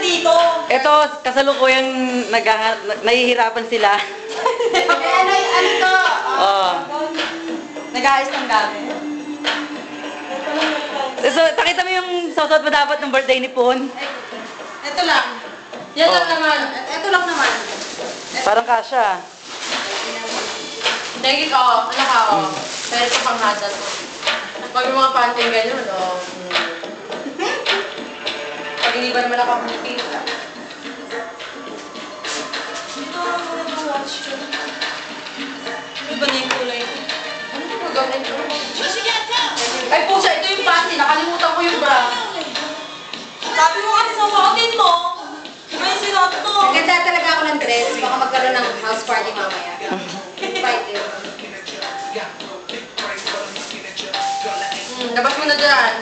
dito. Ito, kasalukuyang nahihirapan sila. Ano to? Oh. Nag-aayos ng gamit. So, nakita mo yung susuot mo dapat ng birthday ni Pun? Ito lang. Yan lang naman. Ito lang naman. Parang kasha. Dagi ka, ano ka, pero ito pang hada to. Pag yung mga panting ganyan, pag hindi ba naman nakabuti. Dito ako nag-watch ko. Ano ba na yung kulay? Ano ba gagawin ko? Ay pusa, ito yung panty. Nakalimutan ko yung bra. Sabi mo kasi sa bakit mo. May sinot to. Naganda talaga ako ng dress. Baka magkaroon ng house party mamaya. Invite you. Labas mo na dyan.